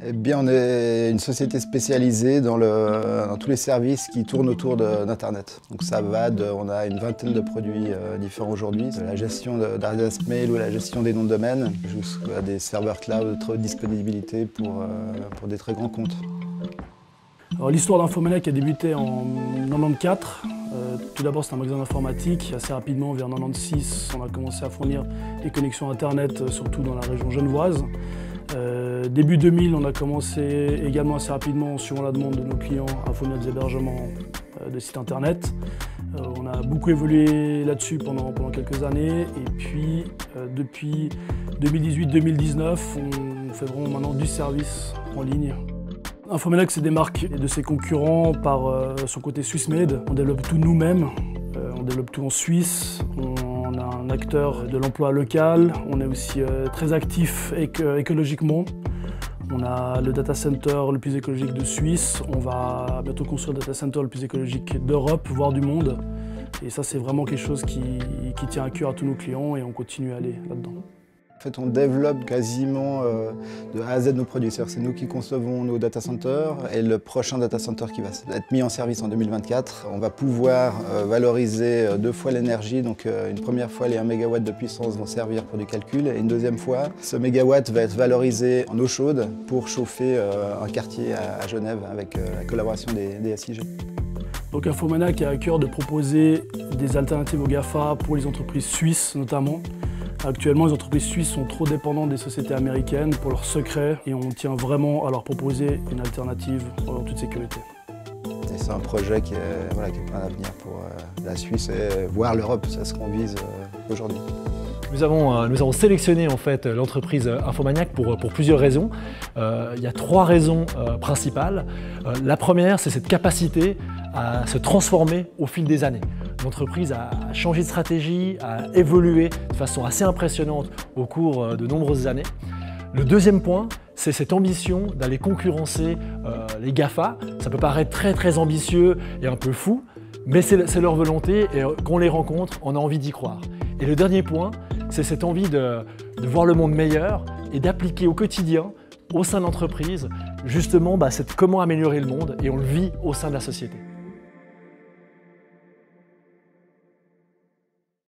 Eh bien, on est une société spécialisée dans tous les services qui tournent autour d'Internet. Donc ça va on a une vingtaine de produits différents aujourd'hui, de la gestion d'adresse mail ou la gestion des noms de domaine, jusqu'à des serveurs cloud de disponibilité pour des très grands comptes. L'histoire d'Infomaniac a débuté en 1994. Tout d'abord, c'est un magasin d'informatique. Assez rapidement, vers 1996, on a commencé à fournir des connexions Internet, surtout dans la région genevoise. Début 2000, on a commencé également assez rapidement, suivant la demande de nos clients, à fournir des hébergements de sites Internet. On a beaucoup évolué là-dessus pendant quelques années. Et puis, depuis 2018-2019, on fait vraiment maintenant du service en ligne. Infomaniac se démarque de ses concurrents par son côté Swiss-made. On développe tout nous-mêmes, on développe tout en Suisse. On a un acteur de l'emploi local, on est aussi très actif écologiquement. On a le data center le plus écologique de Suisse. On va bientôt construire le data center le plus écologique d'Europe, voire du monde. Et ça, c'est vraiment quelque chose qui tient à cœur à tous nos clients et on continue à aller là-dedans. En fait, on développe quasiment de A à Z nos produits. C'est nous qui concevons nos data centers et le prochain data center qui va être mis en service en 2024, on va pouvoir valoriser 2 fois l'énergie. Donc une première fois, les 1 MW de puissance vont servir pour du calcul et une deuxième fois, ce mégawatt va être valorisé en eau chaude pour chauffer un quartier à Genève avec la collaboration des SIG. Donc Infomaniac a à cœur de proposer des alternatives aux GAFA pour les entreprises suisses notamment. Actuellement, les entreprises suisses sont trop dépendantes des sociétés américaines pour leurs secrets et on tient vraiment à leur proposer une alternative en toute sécurité. C'est un projet qui est plein d'avenir pour la Suisse et voire l'Europe, c'est ce qu'on vise aujourd'hui. Nous avons sélectionné en fait l'entreprise Infomaniac pour plusieurs raisons. Il y a 3 raisons principales. La première, c'est cette capacité à se transformer au fil des années. L'entreprise a changé de stratégie, a évolué de façon assez impressionnante au cours de nombreuses années. Le deuxième point, c'est cette ambition d'aller concurrencer les GAFA. Ça peut paraître très ambitieux et un peu fou, mais c'est leur volonté et quand on les rencontre, on a envie d'y croire. Et le dernier point, c'est cette envie de voir le monde meilleur et d'appliquer au quotidien, au sein de l'entreprise, justement comment améliorer le monde et on le vit au sein de la société.